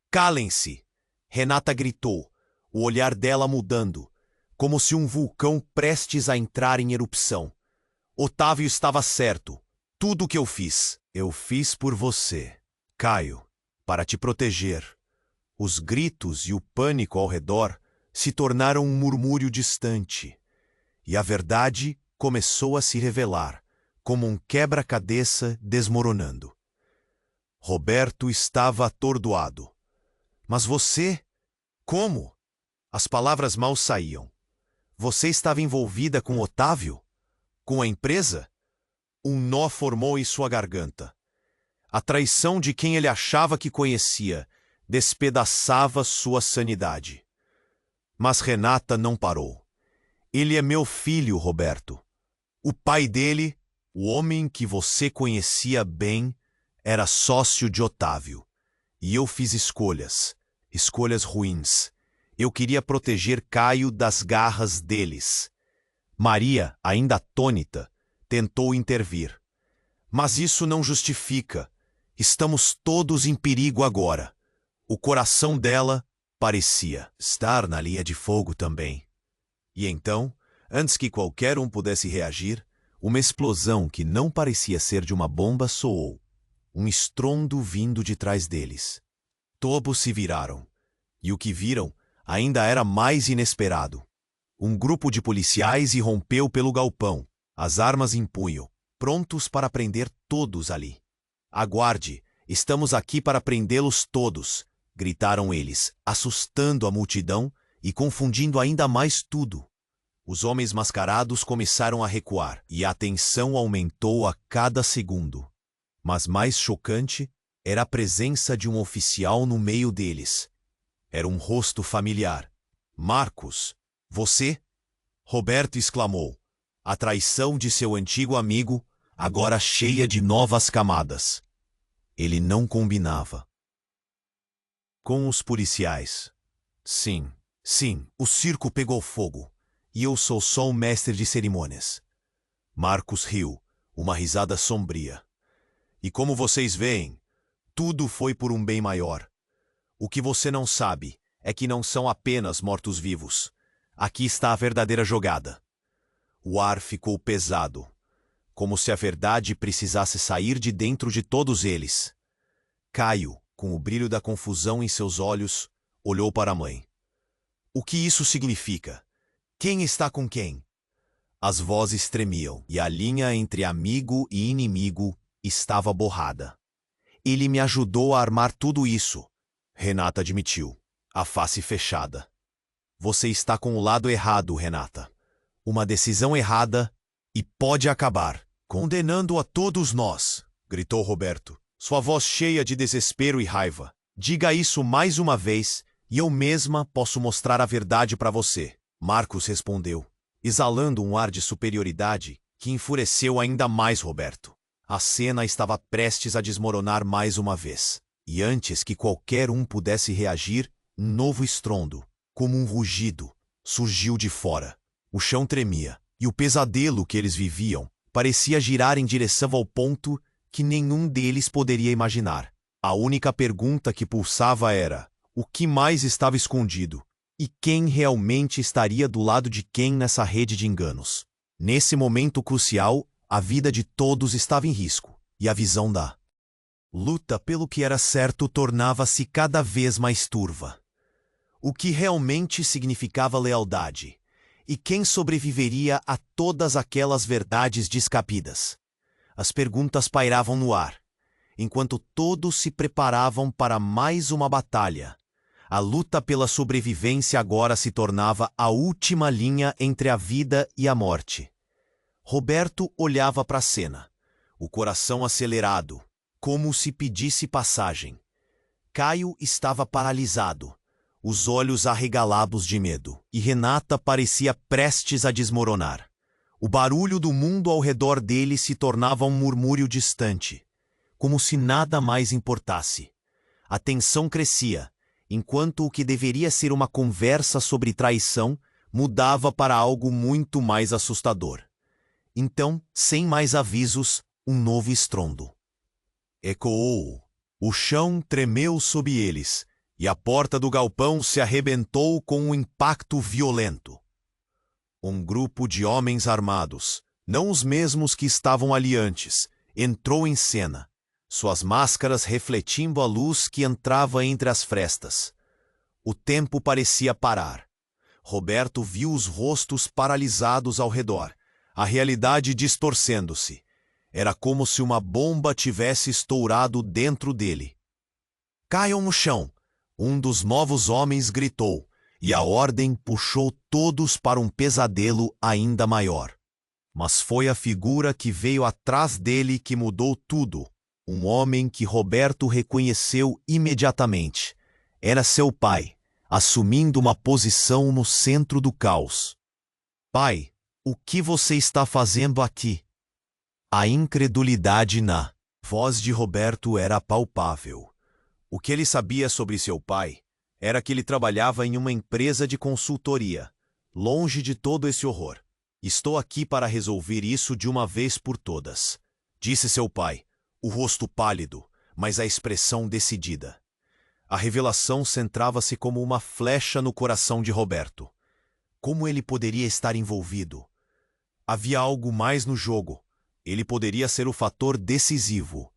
Calem-se! Renata gritou, o olhar dela mudando, como se um vulcão prestes a entrar em erupção. Otávio estava certo. Tudo o que eu fiz por você, Caio, para te proteger. Os gritos e o pânico ao redor se tornaram um murmúrio distante. E a verdade começou a se revelar, como um quebra-cabeça desmoronando. Roberto estava atordoado. Mas você? Como? As palavras mal saíam. Você estava envolvida com Otávio? Com a empresa? Um nó formou em sua garganta. A traição de quem ele achava que conhecia despedaçava sua sanidade. Mas Renata não parou. Ele é meu filho, Roberto. O pai dele, o homem que você conhecia bem, era sócio de Otávio. E eu fiz escolhas ruins. Eu queria proteger Caio das garras deles. Maria, ainda atônita, tentou intervir. Mas isso não justifica. Estamos todos em perigo agora. O coração dela parecia estar na linha de fogo também. E então, antes que qualquer um pudesse reagir, uma explosão que não parecia ser de uma bomba soou. Um estrondo vindo de trás deles. Todos se viraram. E o que viram ainda era mais inesperado. Um grupo de policiais irrompeu pelo galpão, as armas em punho, prontos para prender todos ali. Aguarde, estamos aqui para prendê-los todos, gritaram eles, assustando a multidão e confundindo ainda mais tudo. Os homens mascarados começaram a recuar e a tensão aumentou a cada segundo. Mas mais chocante era a presença de um oficial no meio deles. Era um rosto familiar. Marcos, você? Roberto exclamou. A traição de seu antigo amigo, agora cheia de novas camadas. Ele não combinava com os policiais. Sim, o circo pegou fogo, e eu sou só um mestre de cerimônias. Marcos riu, uma risada sombria. E como vocês veem, tudo foi por um bem maior. O que você não sabe é que não são apenas mortos-vivos. Aqui está a verdadeira jogada. O ar ficou pesado, como se a verdade precisasse sair de dentro de todos eles. Caio, com o brilho da confusão em seus olhos, olhou para a mãe. O que isso significa? Quem está com quem? As vozes tremiam, e a linha entre amigo e inimigo estava borrada. Ele me ajudou a armar tudo isso, Renata admitiu, a face fechada. Você está com o lado errado, Renata. Uma decisão errada e pode acabar condenando a todos nós, gritou Roberto, sua voz cheia de desespero e raiva. Diga isso mais uma vez e eu mesma posso mostrar a verdade para você. Marcos respondeu, exalando um ar de superioridade que enfureceu ainda mais Roberto. A cena estava prestes a desmoronar mais uma vez. E antes que qualquer um pudesse reagir, um novo estrondo, como um rugido, surgiu de fora. O chão tremia, e o pesadelo que eles viviam parecia girar em direção ao ponto que nenhum deles poderia imaginar. A única pergunta que pulsava era: o que mais estava escondido? E quem realmente estaria do lado de quem nessa rede de enganos? Nesse momento crucial, a vida de todos estava em risco, e a visão da luta pelo que era certo tornava-se cada vez mais turva. O que realmente significava lealdade? E quem sobreviveria a todas aquelas verdades descapidas? As perguntas pairavam no ar, enquanto todos se preparavam para mais uma batalha. A luta pela sobrevivência agora se tornava a última linha entre a vida e a morte. Roberto olhava para a cena, o coração acelerado, como se pedisse passagem. Caio estava paralisado, os olhos arregalados de medo, e Renata parecia prestes a desmoronar. O barulho do mundo ao redor dele se tornava um murmúrio distante, como se nada mais importasse. A tensão crescia, enquanto o que deveria ser uma conversa sobre traição mudava para algo muito mais assustador. Então, sem mais avisos, um novo estrondo ecoou. O chão tremeu sob eles, e a porta do galpão se arrebentou com um impacto violento. Um grupo de homens armados, não os mesmos que estavam ali antes, entrou em cena, suas máscaras refletindo a luz que entrava entre as frestas. O tempo parecia parar. Roberto viu os rostos paralisados ao redor, a realidade distorcendo-se. Era como se uma bomba tivesse estourado dentro dele. Caiam no chão, um dos novos homens gritou, e a ordem puxou todos para um pesadelo ainda maior. Mas foi a figura que veio atrás dele que mudou tudo. Um homem que Roberto reconheceu imediatamente. Era seu pai, assumindo uma posição no centro do caos. Pai, o que você está fazendo aqui? A incredulidade na voz de Roberto era palpável. O que ele sabia sobre seu pai era que ele trabalhava em uma empresa de consultoria, longe de todo esse horror. Estou aqui para resolver isso de uma vez por todas, disse seu pai, o rosto pálido, mas a expressão decidida. A revelação centrava-se como uma flecha no coração de Roberto. Como ele poderia estar envolvido? Havia algo mais no jogo. Ele poderia ser o fator decisivo.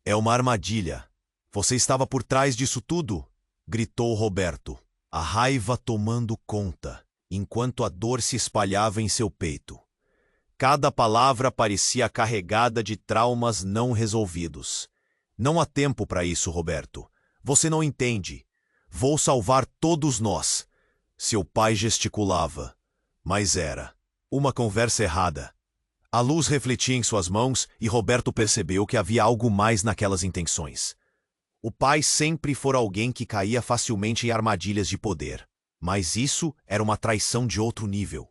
É uma armadilha. Você estava por trás disso tudo? Gritou Roberto, a raiva tomando conta, enquanto a dor se espalhava em seu peito. Cada palavra parecia carregada de traumas não resolvidos. Não há tempo para isso, Roberto. Você não entende. Vou salvar todos nós. Seu pai gesticulava. Mas era uma conversa errada. A luz refletia em suas mãos e Roberto percebeu que havia algo mais naquelas intenções. O pai sempre fora alguém que caía facilmente em armadilhas de poder. Mas isso era uma traição de outro nível.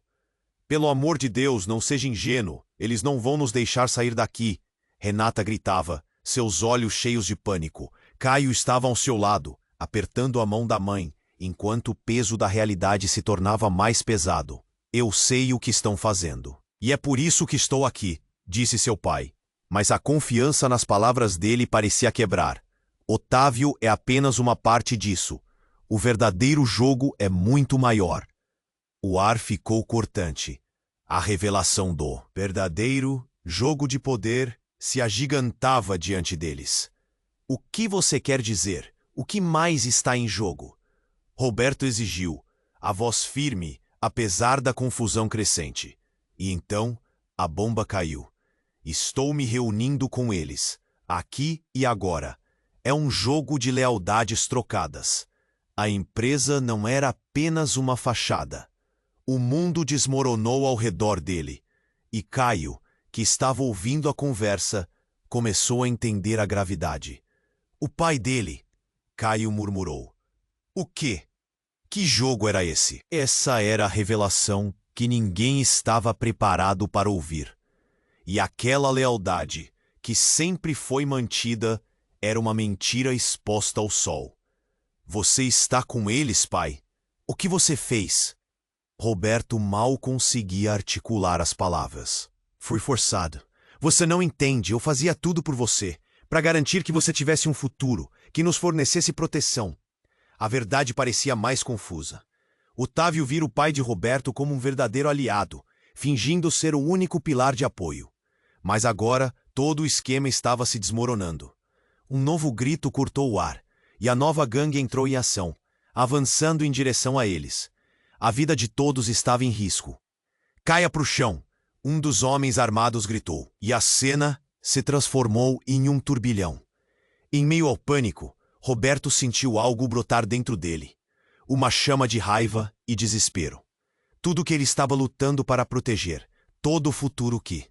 Pelo amor de Deus, não seja ingênuo. Eles não vão nos deixar sair daqui. Renata gritava, seus olhos cheios de pânico. Caio estava ao seu lado, apertando a mão da mãe, enquanto o peso da realidade se tornava mais pesado. Eu sei o que estão fazendo. E é por isso que estou aqui, disse seu pai. Mas a confiança nas palavras dele parecia quebrar. Otávio é apenas uma parte disso. O verdadeiro jogo é muito maior. O ar ficou cortante. A revelação do verdadeiro jogo de poder se agigantava diante deles. O que você quer dizer? O que mais está em jogo? Roberto exigiu, a voz firme, apesar da confusão crescente. E então, a bomba caiu. Estou me reunindo com eles, aqui e agora. É um jogo de lealdades trocadas. A empresa não era apenas uma fachada. O mundo desmoronou ao redor dele. E Caio, que estava ouvindo a conversa, começou a entender a gravidade. O pai dele, Caio murmurou. O quê? Que jogo era esse? Essa era a revelação que ninguém estava preparado para ouvir. E aquela lealdade, que sempre foi mantida, era uma mentira exposta ao sol. Você está com eles, pai? O que você fez? Roberto mal conseguia articular as palavras. Fui forçado. Você não entende, eu fazia tudo por você, para garantir que você tivesse um futuro, que nos fornecesse proteção. A verdade parecia mais confusa. Otávio vira o pai de Roberto como um verdadeiro aliado, fingindo ser o único pilar de apoio. Mas agora, todo o esquema estava se desmoronando. Um novo grito cortou o ar, e a nova gangue entrou em ação, avançando em direção a eles. A vida de todos estava em risco. Caia pro chão, um dos homens armados gritou, e a cena se transformou em um turbilhão. Em meio ao pânico, Roberto sentiu algo brotar dentro dele. Uma chama de raiva e desespero. Tudo que ele estava lutando para proteger, todo o futuro que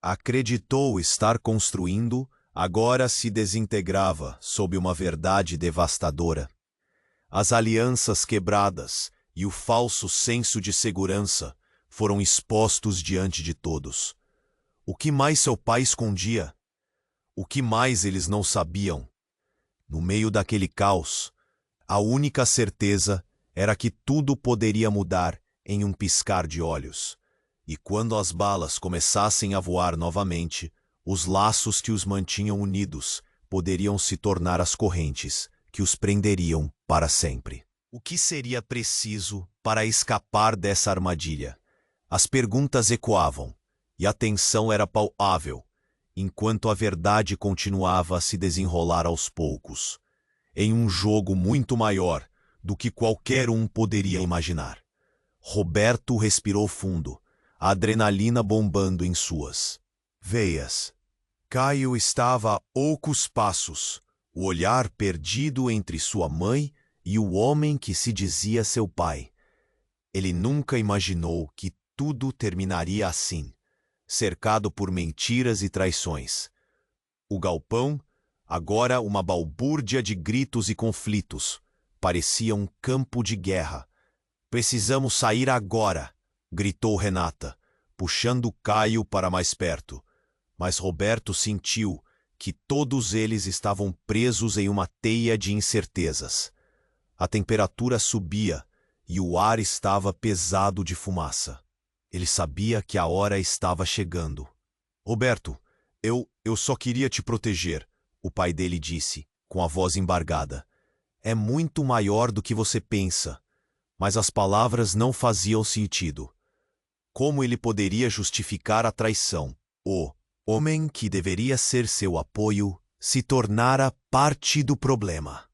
acreditou estar construindo, agora se desintegrava sob uma verdade devastadora. As alianças quebradas e o falso senso de segurança foram expostos diante de todos. O que mais seu pai escondia? O que mais eles não sabiam? No meio daquele caos, a única certeza era que tudo poderia mudar em um piscar de olhos. E quando as balas começassem a voar novamente, os laços que os mantinham unidos poderiam se tornar as correntes que os prenderiam para sempre. O que seria preciso para escapar dessa armadilha? As perguntas ecoavam, e a tensão era palpável, enquanto a verdade continuava a se desenrolar aos poucos, em um jogo muito maior do que qualquer um poderia imaginar. Roberto respirou fundo, a adrenalina bombando em suas veias. Caio estava a poucos passos, o olhar perdido entre sua mãe e o homem que se dizia seu pai. Ele nunca imaginou que tudo terminaria assim, cercado por mentiras e traições. O galpão, agora uma balbúrdia de gritos e conflitos, parecia um campo de guerra. Precisamos sair agora, gritou Renata, puxando Caio para mais perto. Mas Roberto sentiu que todos eles estavam presos em uma teia de incertezas. A temperatura subia e o ar estava pesado de fumaça. Ele sabia que a hora estava chegando. Roberto, eu só queria te proteger, o pai dele disse, com a voz embargada. É muito maior do que você pensa. Mas as palavras não faziam sentido. Como ele poderia justificar a traição? O homem que deveria ser seu apoio se tornara parte do problema.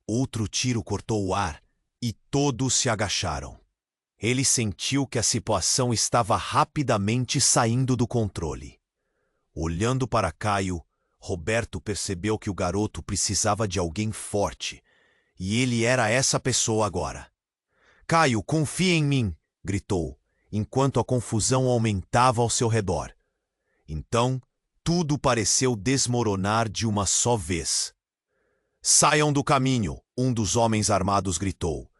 Outro tiro cortou o ar e todos se agacharam. Ele sentiu que a situação estava rapidamente saindo do controle. Olhando para Caio, Roberto percebeu que o garoto precisava de alguém forte, e ele era essa pessoa agora. Caio, confia em mim, gritou, enquanto a confusão aumentava ao seu redor. Então, tudo pareceu desmoronar de uma só vez. Saiam do caminho, um dos homens armados gritou,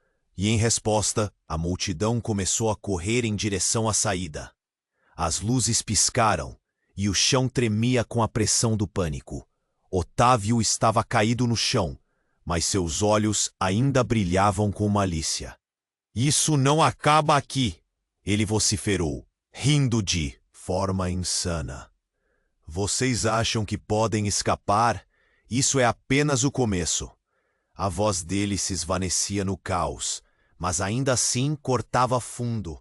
E em resposta, a multidão começou a correr em direção à saída. As luzes piscaram e o chão tremia com a pressão do pânico. Otávio estava caído no chão, mas seus olhos ainda brilhavam com malícia. Isso não acaba aqui, ele vociferou, rindo de forma insana. Vocês acham que podem escapar? Isso é apenas o começo. A voz dele se esvaecia no caos, mas ainda assim cortava fundo.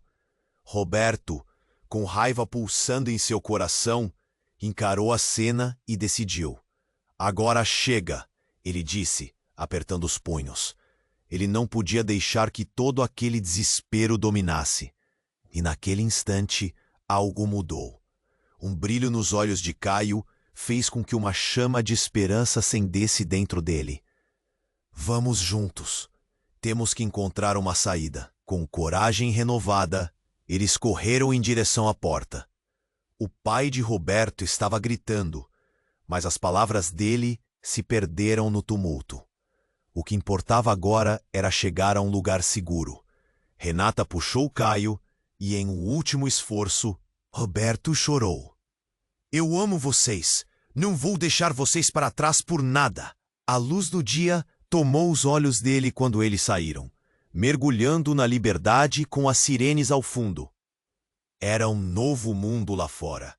Roberto, com raiva pulsando em seu coração, encarou a cena e decidiu. Agora chega, ele disse, apertando os punhos. Ele não podia deixar que todo aquele desespero dominasse. E naquele instante, algo mudou. Um brilho nos olhos de Caio fez com que uma chama de esperança acendesse dentro dele. Vamos juntos. Temos que encontrar uma saída. Com coragem renovada, eles correram em direção à porta. O pai de Roberto estava gritando, mas as palavras dele se perderam no tumulto. O que importava agora era chegar a um lugar seguro. Renata puxou Caio e, em um último esforço, Roberto chorou. Eu amo vocês. Não vou deixar vocês para trás por nada. A luz do dia tomou os olhos dele quando eles saíram, mergulhando na liberdade com as sirenes ao fundo. Era um novo mundo lá fora.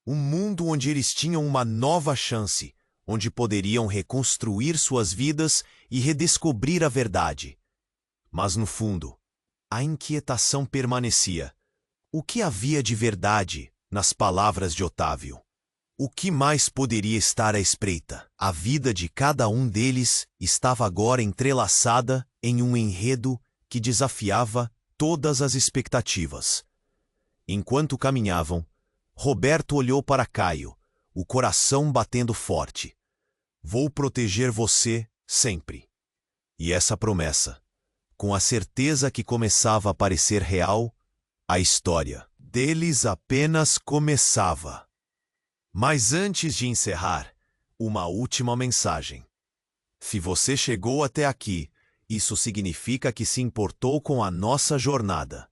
Um mundo onde eles tinham uma nova chance, onde poderiam reconstruir suas vidas e redescobrir a verdade. Mas no fundo, a inquietação permanecia. O que havia de verdade nas palavras de Otávio? O que mais poderia estar à espreita? A vida de cada um deles estava agora entrelaçada em um enredo que desafiava todas as expectativas. Enquanto caminhavam, Roberto olhou para Caio, o coração batendo forte. Vou proteger você sempre. E essa promessa, com a certeza que começava a parecer real, a história deles apenas começava. Mas antes de encerrar, uma última mensagem. Se você chegou até aqui, isso significa que se importou com a nossa jornada.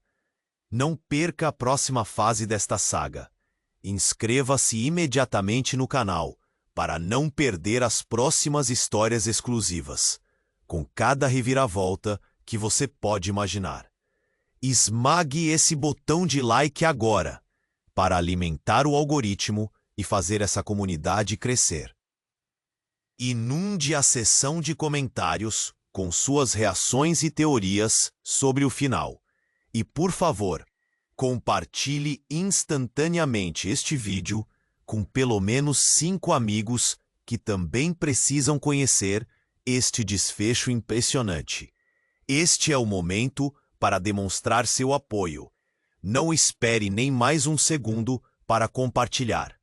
Não perca a próxima fase desta saga. Inscreva-se imediatamente no canal para não perder as próximas histórias exclusivas, com cada reviravolta que você pode imaginar. Esmague esse botão de like agora, para alimentar o algoritmo e fazer essa comunidade crescer. Inunde a seção de comentários com suas reações e teorias sobre o final. E, por favor, compartilhe instantaneamente este vídeo com pelo menos 5 amigos que também precisam conhecer este desfecho impressionante. Este é o momento para demonstrar seu apoio. Não espere nem mais um segundo para compartilhar.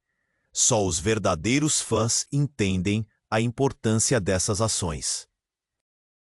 Só os verdadeiros fãs entendem a importância dessas ações.